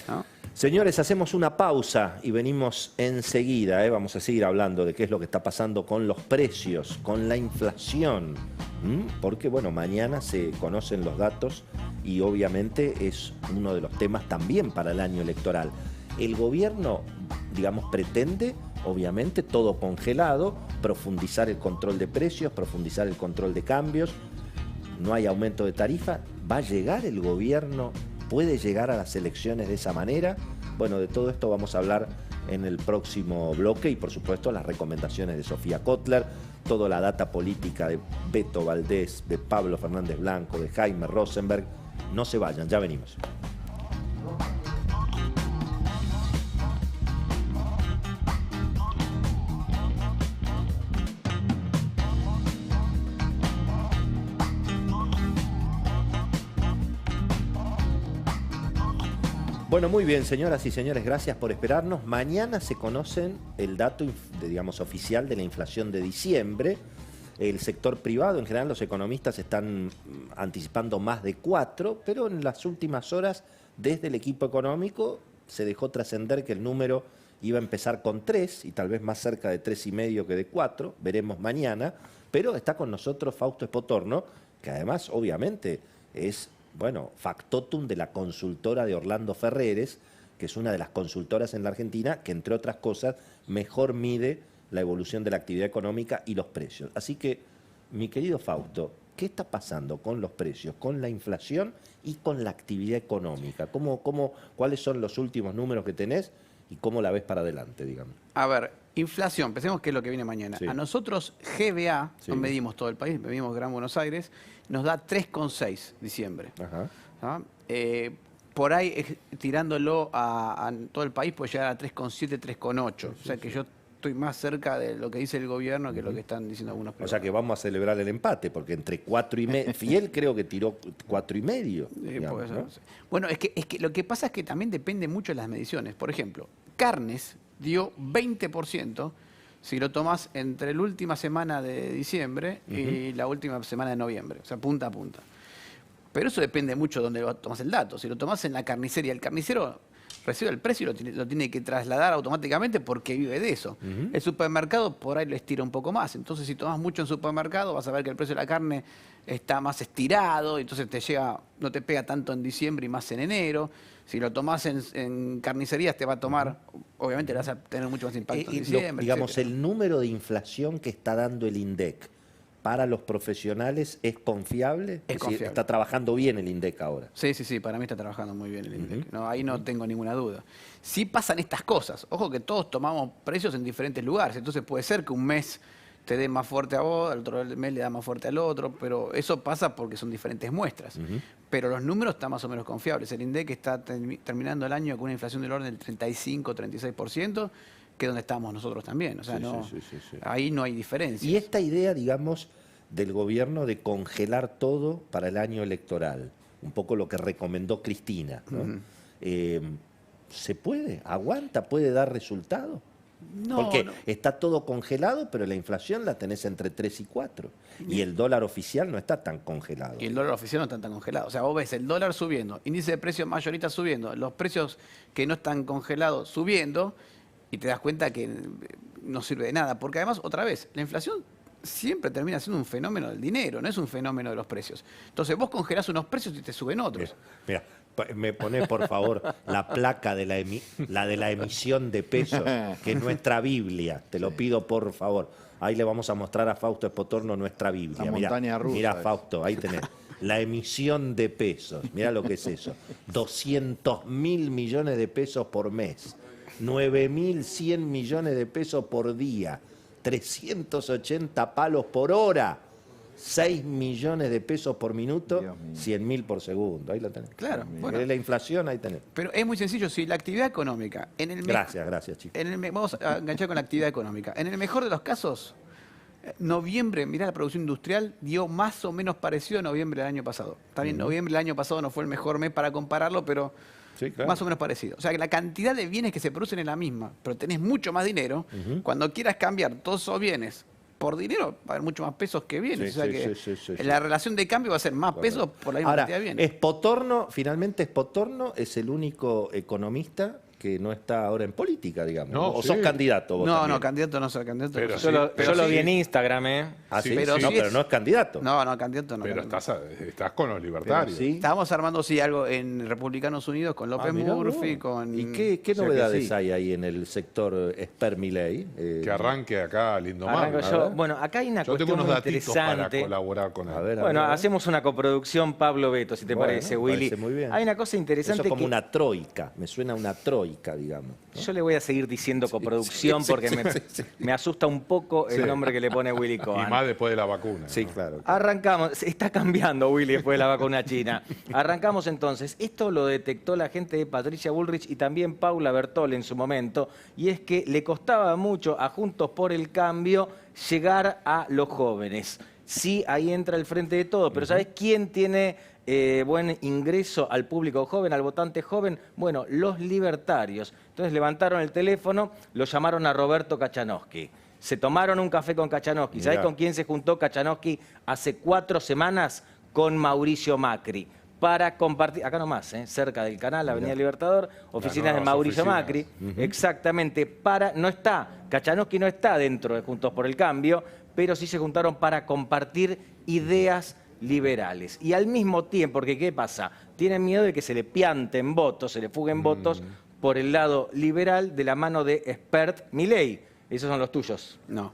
¿no? Señores, hacemos una pausa y venimos enseguida. Vamos a seguir hablando de qué es lo que está pasando con los precios, con la inflación. Porque, bueno, mañana se conocen los datos y obviamente es uno de los temas también para el año electoral. El gobierno, digamos, pretende, obviamente, todo congelado, profundizar el control de precios, profundizar el control de cambios. No hay aumento de tarifa. ¿Va a llegar el gobierno? ¿Puede llegar a las elecciones de esa manera? Bueno, de todo esto vamos a hablar en el próximo bloque y, por supuesto, las recomendaciones de Sofía Kotler, toda la data política de Beto Valdés, de Pablo Fernández Blanco, de Jaime Rosenberg. No se vayan, ya venimos. Bueno, muy bien, señoras y señores, gracias por esperarnos. Mañana se conocen el dato, digamos, oficial de la inflación de diciembre. El sector privado, en general, los economistas están anticipando más de 4, pero en las últimas horas, desde el equipo económico, se dejó trascender que el número iba a empezar con 3 y tal vez más cerca de 3,5 que de 4. Veremos mañana. Pero está con nosotros Fausto Espotorno, que además, obviamente, es factotum de la consultora de Orlando Ferreres, que es una de las consultoras en la Argentina que, entre otras cosas, mejor mide la evolución de la actividad económica y los precios. Así que, mi querido Fausto, ¿qué está pasando con los precios, con la inflación y con la actividad económica? ¿Cuáles son los últimos números que tenés y cómo la ves para adelante, digamos? A ver, inflación, pensemos qué es lo que viene mañana. Sí. A nosotros, GBA, no medimos todo el país, medimos Gran Buenos Aires, nos da 3,6 diciembre. Ajá. ¿Ah? Por ahí, tirándolo a todo el país, puede llegar a 3,7, 3,8. O sea que yo estoy más cerca de lo que dice el gobierno que lo que están diciendo algunos. O sea que vamos a celebrar el empate, porque entre 4,5, Fiel creo que tiró 4,5. Digamos, ¿no? Bueno, es que lo que pasa es que también depende mucho de las mediciones. Por ejemplo, carnes dio 20% si lo tomás entre la última semana de diciembre y la última semana de noviembre, o sea, punta a punta. Pero eso depende mucho de dónde tomás el dato. Si lo tomás en la carnicería, el carnicero recibe el precio y lo tiene que trasladar automáticamente porque vive de eso. El supermercado por ahí lo estira un poco más. Entonces, si tomás mucho en supermercado, vas a ver que el precio de la carne está más estirado, y entonces no te pega tanto en diciembre y más en enero. Si lo tomás en carnicerías, te va a tomar, obviamente, vas a tener mucho más impacto en diciembre. Digamos, el número de inflación que está dando el INDEC para los profesionales es confiable. Es confiable. Está trabajando bien el INDEC ahora. Sí, para mí está trabajando muy bien el INDEC. No, ahí no tengo ninguna duda. Sí pasan estas cosas. Ojo que todos tomamos precios en diferentes lugares. Entonces puede ser que un mes te dé más fuerte a vos, al otro mes le da más fuerte al otro, pero eso pasa porque son diferentes muestras. Pero los números están más o menos confiables. El INDEC está terminando el año con una inflación del orden del 35-36%, que es donde estamos nosotros también. O sea, ahí no hay diferencia. Y esta idea, digamos, del gobierno de congelar todo para el año electoral, un poco lo que recomendó Cristina, ¿no? ¿Se puede? ¿Aguanta? ¿Puede dar resultado? No, porque está todo congelado, pero la inflación la tenés entre 3 y 4. Y el dólar oficial no está tan congelado. Y el dólar oficial no está tan congelado. O sea, vos ves el dólar subiendo, índice de precios mayorista subiendo, los precios que no están congelados subiendo, y te das cuenta que no sirve de nada. Porque además, otra vez, la inflación siempre termina siendo un fenómeno del dinero, no es un fenómeno de los precios. Entonces vos congelás unos precios y te suben otros. Mira, me pone por favor la placa de la de la emisión de pesos, que es nuestra Biblia, te lo pido por favor. Ahí le vamos a mostrar a Fausto Espotorno nuestra Biblia. La montaña rusa. Mira, Fausto, ahí tenés. La emisión de pesos, mira lo que es eso. 200.000 millones de pesos por mes, 9.100 millones de pesos por día, 380 palos por hora, 6 millones de pesos por minuto, 100.000 por segundo. Ahí lo tenés. Claro. Bueno, la inflación, ahí tenés. pero es muy sencillo. Si la actividad económica... Gracias, chicos. Vamos a enganchar con la actividad económica. En el mejor de los casos, noviembre, mirá, la producción industrial dio más o menos parecido a noviembre del año pasado. Está bien, noviembre del año pasado no fue el mejor mes para compararlo, pero... Sí, claro. Más o menos parecido. O sea, que la cantidad de bienes que se producen es la misma, pero tenés mucho más dinero. Cuando quieras cambiar todos esos bienes por dinero, va a haber mucho más pesos que bienes. O sea que la relación de cambio va a ser más pesos por la misma cantidad de bienes. Finalmente Espotorno es el único economista que no está ahora en política, digamos. No, ¿O sos candidato vos también? No, candidato no soy candidato. Pero yo lo vi en Instagram, ¿eh? Ah, sí, pero pero no es candidato. No, candidato no. Pero estás con los libertarios. Sí. Estábamos armando, algo en Republicanos Unidos con López Murphy, con... ¿Y qué novedades hay ahí en el sector Esper Milei? Que arranque acá Lindomar. Bueno, acá hay una cuestión tengo unos muy datitos para interesante. colaborar con él. A ver, hacemos una coproducción Pablo Beto, si te parece, Willy. Parece muy bien. Hay una cosa interesante Eso como una troika, me suena a una troika, digamos. Yo le voy a seguir diciendo coproducción porque me asusta un poco el nombre que le pone Willy Cohen. Y más después de la vacuna. Sí, claro. Arrancamos, está cambiando Willy después de la vacuna china. Arrancamos entonces. Esto lo detectó la gente de Patricia Bullrich y también Paula Bertol en su momento, y es que le costaba mucho a Juntos por el Cambio llegar a los jóvenes. Sí, ahí entra el Frente de Todos, pero ¿sabés quién tiene buen ingreso al público joven, al votante joven? Bueno, los libertarios. Entonces levantaron el teléfono, lo llamaron a Roberto Kachanowski. Se tomaron un café con Kachanowski. ¿Sabés con quién se juntó Kachanowski hace 4 semanas? Con Mauricio Macri. Para compartir, acá nomás, cerca del canal, Avenida Libertador, oficinas de Mauricio Macri. Exactamente, no está, Kachanowski no está dentro de Juntos por el Cambio, pero sí se juntaron para compartir ideas liberales. Y al mismo tiempo, porque ¿qué pasa? Tienen miedo de que se le pianten votos, se le fuguen votos por el lado liberal de la mano de Espert Milei. Esos son los tuyos. No.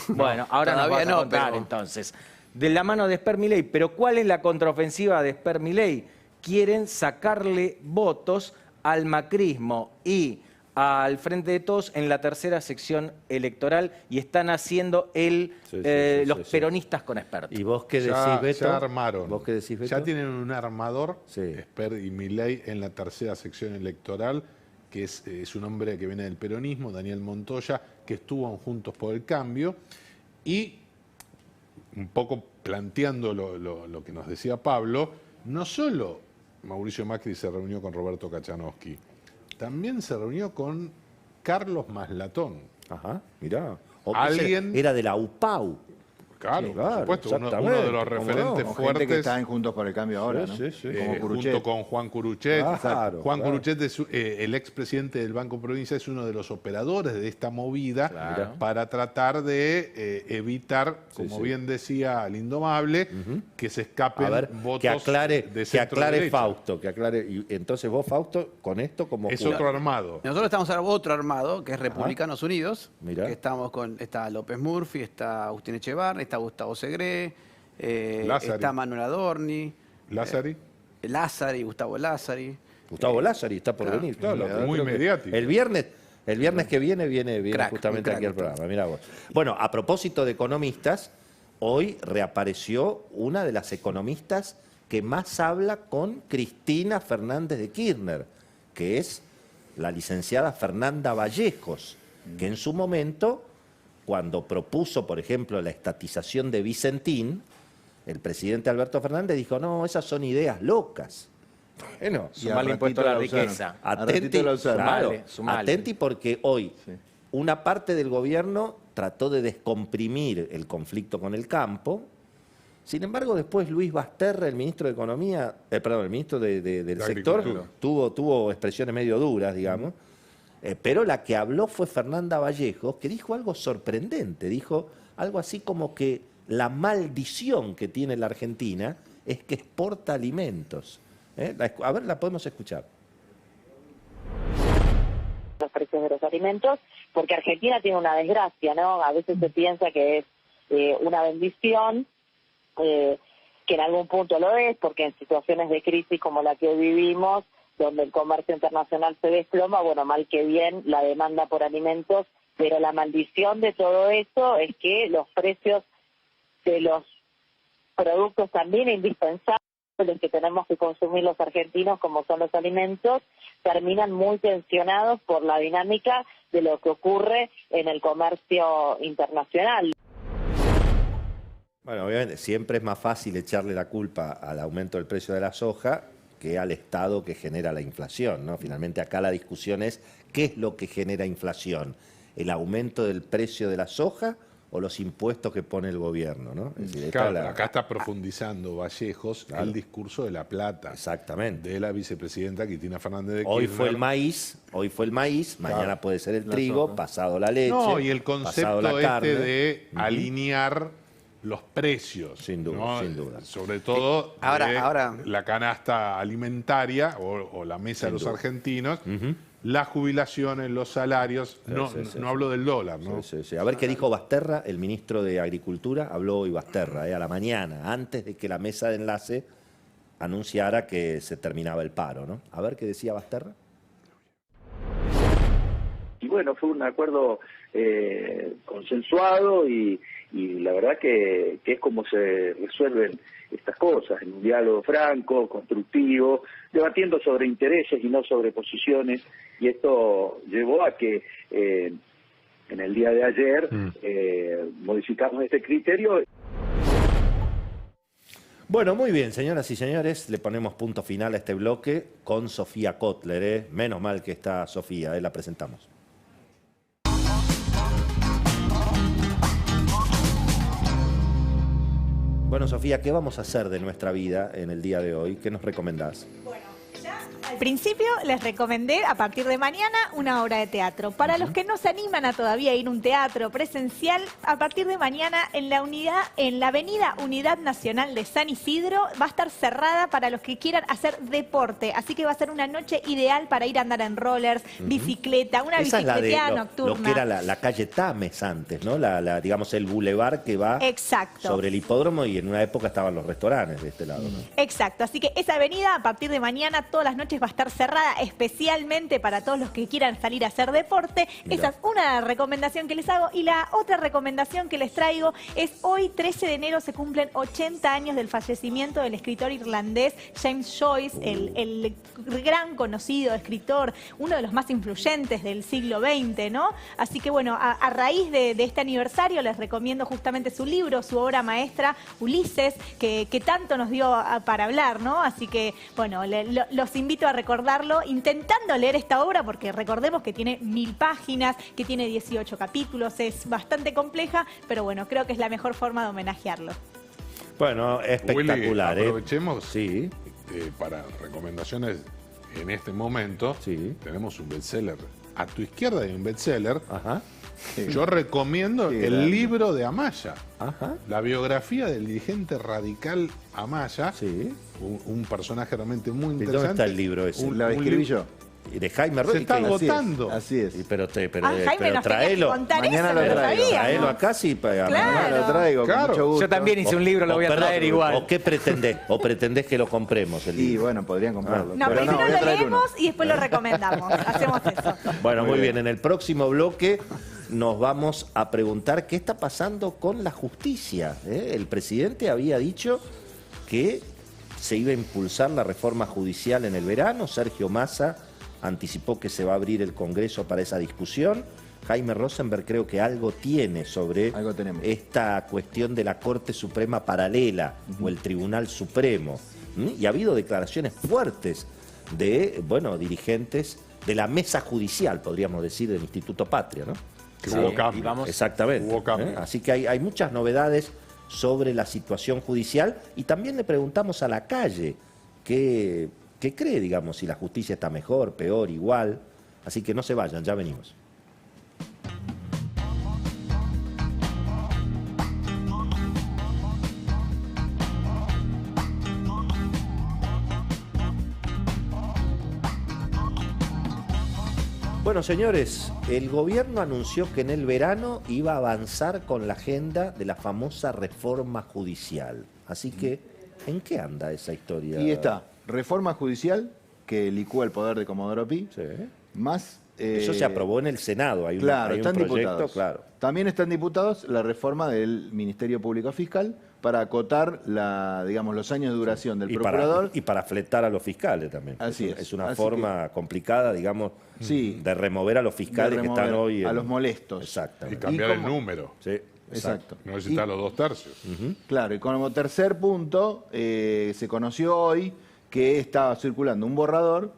Bueno, ahora nos vas a contar entonces. De la mano de Espert Milei. Pero ¿cuál es la contraofensiva de Espert Milei? Quieren sacarle votos al macrismo y al Frente de Todos en la tercera sección electoral y están haciendo los peronistas con Espert. ¿Y vos qué decís, Beto? Ya armaron. ¿Vos qué decís, Beto? Ya tienen un armador, Espert y Milei, en la tercera sección electoral, que es un hombre que viene del peronismo, Daniel Montoya, que estuvo en Juntos por el Cambio, y un poco planteando lo que nos decía Pablo, no solo Mauricio Macri se reunió con Roberto Kachanowski, también se reunió con Carlos Maslatón. Ajá, mirá. alguien... Era de la UPAU. Claro, Sí, por claro, supuesto, uno de exactamente, los ¿cómo no? referentes Con fuertes. gente que está en Juntos por el Cambio ahora, ¿no? Sí, sí, sí. Como Curuchet. Junto con Juan Curuchet. Claro, Juan claro. Curuchet, el expresidente del Banco Provincia, es uno de los operadores de esta movida Claro. para tratar de evitar, como sí. bien decía el Indomable, que se escapen A ver, votos que aclare de centro derecha. Fausto, que aclare. Y entonces vos, Fausto, con esto como Es jurás. otro armado. Nosotros estamos ahora otro armado, que es Republicanos Unidos. Mirá. Que estamos está López Murphy, está Agustín Echevarri, está Gustavo Segre, Lázari. está Manuel Adorni, Lázari. Lázari, Gustavo Lázari. Gustavo Lázari está por claro, venir. Claro, muy creo que mediático. El viernes que viene Crack, justamente un aquí al crack. programa. Mirá vos. Bueno, a propósito de economistas, hoy reapareció una de las economistas que más habla con Cristina Fernández de Kirchner, que es la licenciada Fernanda Vallejos, que en su momento, cuando propuso, por ejemplo, la estatización de Vicentín, el presidente Alberto Fernández dijo, no, esas son ideas locas. Bueno, Es un mal impuesto a la riqueza. atenti, claro, Sumale. atenti porque hoy una parte del gobierno trató de descomprimir el conflicto con el campo. Sin embargo, después Luis Basterra, el ministro de Economía, el ministro del sector, tuvo expresiones medio duras, digamos. Pero la que habló fue Fernanda Vallejos, que dijo algo sorprendente. Dijo algo así como que la maldición que tiene la Argentina es que exporta alimentos. A ver, la podemos escuchar. Los precios de los alimentos, porque Argentina tiene una desgracia, ¿no? A veces se piensa que es una bendición, que en algún punto lo es, porque en situaciones de crisis como la que hoy vivimos, donde el comercio internacional se desploma, bueno, mal que bien, la demanda por alimentos, pero la maldición de todo eso es que los precios de los productos también indispensables que tenemos que consumir los argentinos, como son los alimentos, terminan muy tensionados por la dinámica de lo que ocurre en el comercio internacional. Bueno, obviamente siempre es más fácil echarle la culpa al aumento del precio de la soja que al Estado que genera la inflación, ¿no? Finalmente acá la discusión es ¿qué es lo que genera inflación? ¿El aumento del precio de la soja o los impuestos que pone el gobierno, ¿no? Es decir, Claro, acá está profundizando Vallejos Claro. el discurso de La Plata. Exactamente. De la vicepresidenta Cristina Fernández de Kirchner. Hoy fue el maíz, mañana puede ser el trigo, pasado la leche, No, y el pasado concepto la carne. de alinear los precios. Sin duda, ¿no? sin duda. Sobre todo Ahora- la canasta alimentaria o la mesa de los argentinos, las jubilaciones, los salarios. No hablo del dólar, ¿no? Sí, sí, sí. A ver qué dijo Basterra, el ministro de Agricultura, habló hoy Basterra, a la mañana, antes de que la mesa de enlace anunciara que se terminaba el paro, ¿no? A ver qué decía Basterra. Y bueno, fue un acuerdo consensuado y la verdad que es como se resuelven estas cosas, en un diálogo franco, constructivo, debatiendo sobre intereses y no sobre posiciones, y esto llevó a que en el día de ayer modificamos este criterio. Bueno, muy bien, señoras y señores, le ponemos punto final a este bloque con Sofía Kotler, ¿eh? Menos mal que está Sofía, la presentamos. Bueno, Sofía, ¿qué vamos a hacer de nuestra vida en el día de hoy? ¿Qué nos recomendás? Al principio les recomendé a partir de mañana una obra de teatro. Para los que no se animan a todavía ir a un teatro presencial, a partir de mañana en la avenida Unidad Nacional de San Isidro va a estar cerrada para los que quieran hacer deporte. Así que va a ser una noche ideal para ir a andar en rollers, bicicleta, una Esa es la de bicicleteada lo nocturna. que era la calle Tames antes, ¿no? Digamos el bulevar que va Exacto. sobre el hipódromo y en una época estaban los restaurantes de este lado, ¿no? Exacto, así que esa avenida a partir de mañana todas las noches va a estar cerrada especialmente para todos los que quieran salir a hacer deporte. Mirá. Esa es una recomendación que les hago y la otra recomendación que les traigo es hoy 13 de enero se cumplen 80 años del fallecimiento del escritor irlandés James Joyce, el gran conocido escritor, uno de los más influyentes del siglo XX, ¿no? Así que bueno, a raíz de este aniversario les recomiendo justamente su libro, su obra maestra, Ulises, que tanto nos dio para hablar, ¿no? Así que bueno, los invito a recordarlo intentando leer esta obra, porque recordemos que tiene 1000 páginas, que tiene 18 capítulos, es bastante compleja, pero bueno, creo que es la mejor forma de homenajearlo. Bueno, espectacular. Willy, aprovechemos Sí. para recomendaciones en este momento. Sí. Tenemos un bestseller. A tu izquierda hay un bestseller. Ajá. Yo recomiendo Sí, el grande. libro de Amaya. Ajá. La biografía del dirigente radical Amaya. Sí. Un personaje realmente muy ¿Y interesante. dónde está el libro ese? La escribí yo. De Jaime Se Ross. está agotando. Así es. Pero Jaime, nos tenías que traelo. contar Mañana eso, lo no lo traigo. sabíamos. Traelo acá sí para Claro. Mañana lo traigo, Claro. con mucho gusto. Yo también hice un libro, lo voy a traer igual. ¿O qué pretendés? ¿O pretendés que lo compremos el Y libro? bueno, podrían comprarlo. No, pero primero voy a lo traer uno. leemos y después lo recomendamos. Hacemos eso. Bueno, muy Muy bien. bien. En el próximo bloque nos vamos a preguntar qué está pasando con la justicia. El presidente había dicho que se iba a impulsar la reforma judicial en el verano. Sergio Massa anticipó que se va a abrir el Congreso para esa discusión. Jaime Rosenberg creo que algo tiene sobre Algo tenemos. esta cuestión de la Corte Suprema paralela o el Tribunal Supremo. Y ha habido declaraciones fuertes de, bueno, dirigentes de la mesa judicial, podríamos decir, del Instituto Patria, ¿no? Que Sí, hubo y cambio. vamos- Exactamente. Hubo cambio. Así que hay muchas novedades sobre la situación judicial y también le preguntamos a la calle qué cree, digamos, si la justicia está mejor, peor, igual. Así que no se vayan, ya venimos. Bueno, señores, el gobierno anunció que en el verano iba a avanzar con la agenda de la famosa reforma judicial. Así que, ¿en qué anda esa historia? Y está, reforma judicial que licúa el poder de Comodoro Pi, Sí. más... Eso se aprobó en el Senado, hay, Claro, hay un están proyecto, diputados. claro. También están diputados la reforma del Ministerio Público Fiscal para acotar digamos, los años de duración del procurador. Y para fletar a los fiscales también. Así es. Es una Así forma complicada, digamos, Sí. de remover a los fiscales De que están remover hoy. a los molestos. Y Exactamente. cambiar ¿Y el cómo? número. Sí. Exacto. No necesitas los 2/3. Claro, y como tercer punto, se conoció hoy que estaba circulando un borrador,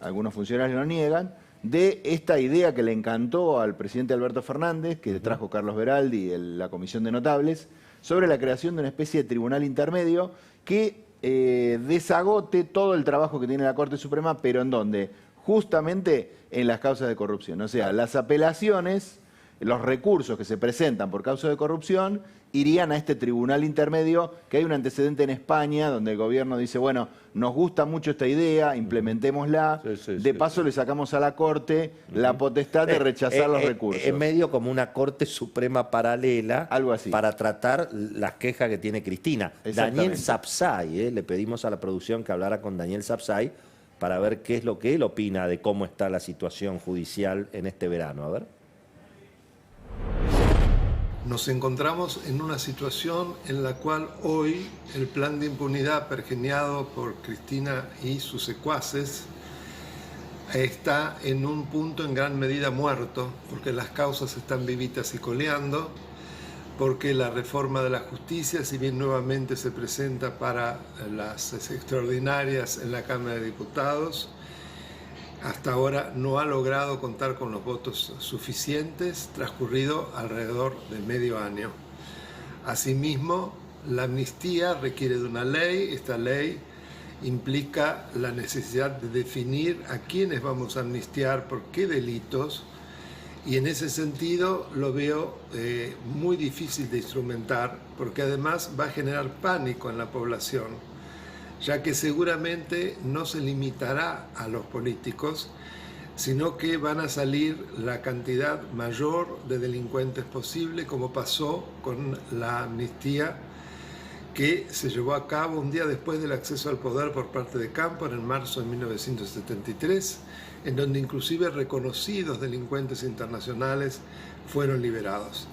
algunos funcionarios lo niegan, de esta idea que le encantó al presidente Alberto Fernández, que trajo Carlos Beraldi y la Comisión de Notables, sobre la creación de una especie de tribunal intermedio que desagote todo el trabajo que tiene la Corte Suprema, pero ¿en dónde? Justamente en las causas de corrupción. O sea, las apelaciones, los recursos que se presentan por causa de corrupción irían a este tribunal intermedio, que hay un antecedente en España donde el gobierno dice, bueno, nos gusta mucho esta idea, implementémosla, de paso le sacamos a la Corte la potestad de rechazar los recursos. Es medio como una Corte Suprema paralela, Algo así. para tratar las quejas que tiene Cristina. Exactamente. Daniel Sapsay, le pedimos a la producción que hablara con Daniel Sapsay para ver qué es lo que él opina de cómo está la situación judicial en este verano. A ver. Nos encontramos en una situación en la cual hoy el plan de impunidad pergeñado por Cristina y sus secuaces está en un punto en gran medida muerto, porque las causas están vivitas y coleando, porque la reforma de la justicia, si bien nuevamente se presenta para las extraordinarias en la Cámara de Diputados, hasta ahora no ha logrado contar con los votos suficientes, transcurrido alrededor de medio año. Asimismo, la amnistía requiere de una ley. Esta ley implica la necesidad de definir a quiénes vamos a amnistiar, por qué delitos, y en ese sentido lo veo muy difícil de instrumentar, porque además va a generar pánico en la población, ya que seguramente no se limitará a los políticos, sino que van a salir la cantidad mayor de delincuentes posible, como pasó con la amnistía que se llevó a cabo un día después del acceso al poder por parte de Cámpora en marzo de 1973, en donde inclusive reconocidos delincuentes internacionales fueron liberados.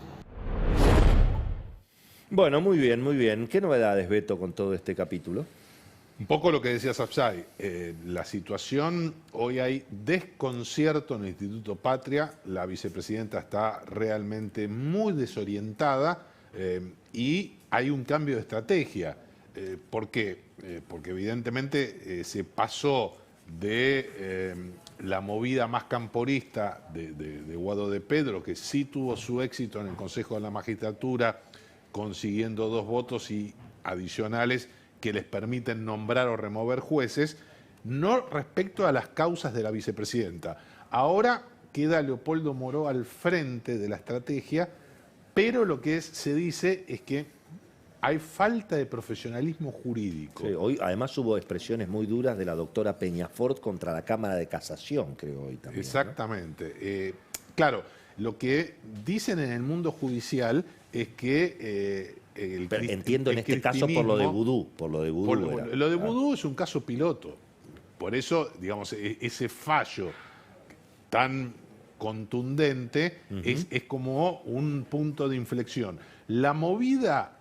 Bueno, muy bien, muy bien. ¿Qué novedades, Beto, con todo este capítulo? Un poco lo que decía Sapsay, la situación, hoy hay desconcierto en el Instituto Patria, la vicepresidenta está realmente muy desorientada y hay un cambio de estrategia. ¿Por qué? Porque evidentemente se pasó de la movida más camporista de Guado de Pedro, que sí tuvo su éxito en el Consejo de la Magistratura, consiguiendo 2 votos y adicionales que les permiten nombrar o remover jueces, no respecto a las causas de la vicepresidenta. Ahora queda Leopoldo Moró al frente de la estrategia, pero lo que se dice es que hay falta de profesionalismo jurídico. Sí, hoy además hubo expresiones muy duras de la doctora Peñafort contra la Cámara de Casación, creo hoy también. Exactamente. ¿No? Claro, lo que dicen en el mundo judicial es que... entiendo en este caso por lo de vudú. Lo de vudú es un caso piloto. Por eso, digamos, ese fallo tan contundente es como un punto de inflexión. La movida...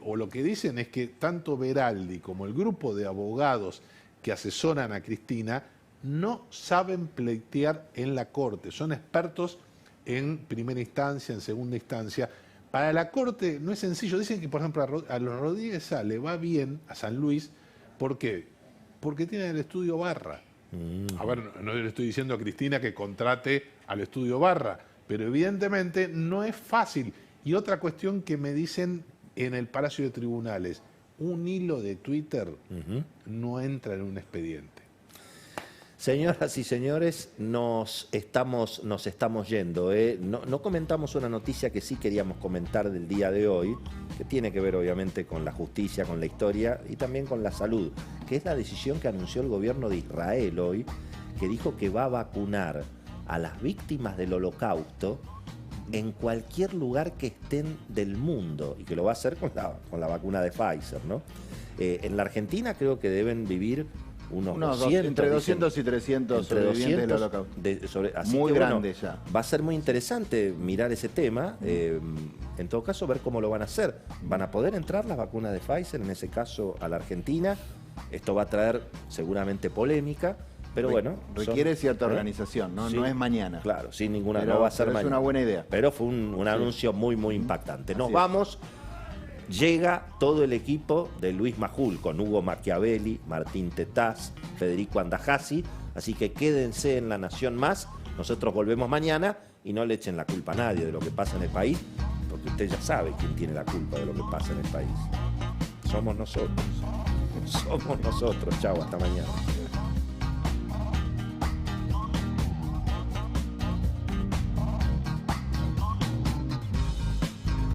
o lo que dicen es que tanto Veraldi como el grupo de abogados que asesoran a Cristina no saben pleitear en la Corte, son expertos en primera instancia, en segunda instancia. Para la Corte no es sencillo, dicen que por ejemplo a los Rodríguez Sá le va bien a San Luis, ¿por qué? Porque tiene el estudio Barra. A ver, no le estoy diciendo a Cristina que contrate al estudio Barra, pero evidentemente no es fácil. Y otra cuestión que me dicen en el Palacio de Tribunales, un hilo de Twitter no entra en un expediente. Señoras y señores, nos estamos yendo. No comentamos una noticia que sí queríamos comentar del día de hoy, que tiene que ver obviamente con la justicia, con la historia y también con la salud, que es la decisión que anunció el gobierno de Israel hoy, que dijo que va a vacunar a las víctimas del Holocausto en cualquier lugar que estén del mundo, y que lo va a hacer con la vacuna de Pfizer, ¿no? En la Argentina creo que deben vivir unos 200, entre 200 y 300 sobrevivientes del Holocausto. Muy grande ya. Va a ser muy interesante mirar ese tema. En todo caso, ver cómo lo van a hacer. ¿Van a poder entrar las vacunas de Pfizer, en ese caso, a la Argentina? Esto va a traer seguramente polémica. Pero bueno, requiere cierta organización, ¿no? Sí, no es mañana. Claro, sin ninguna, no va a ser mañana. Es una buena idea. Pero fue un anuncio muy, muy impactante. Nos vamos. Llega todo el equipo de Luis Majul, con Hugo Machiavelli, Martín Tetaz, Federico Andajasi. Así que quédense en La Nación Más. Nosotros volvemos mañana y no le echen la culpa a nadie de lo que pasa en el país, porque usted ya sabe quién tiene la culpa de lo que pasa en el país. Somos nosotros. Somos nosotros. Chau, hasta mañana.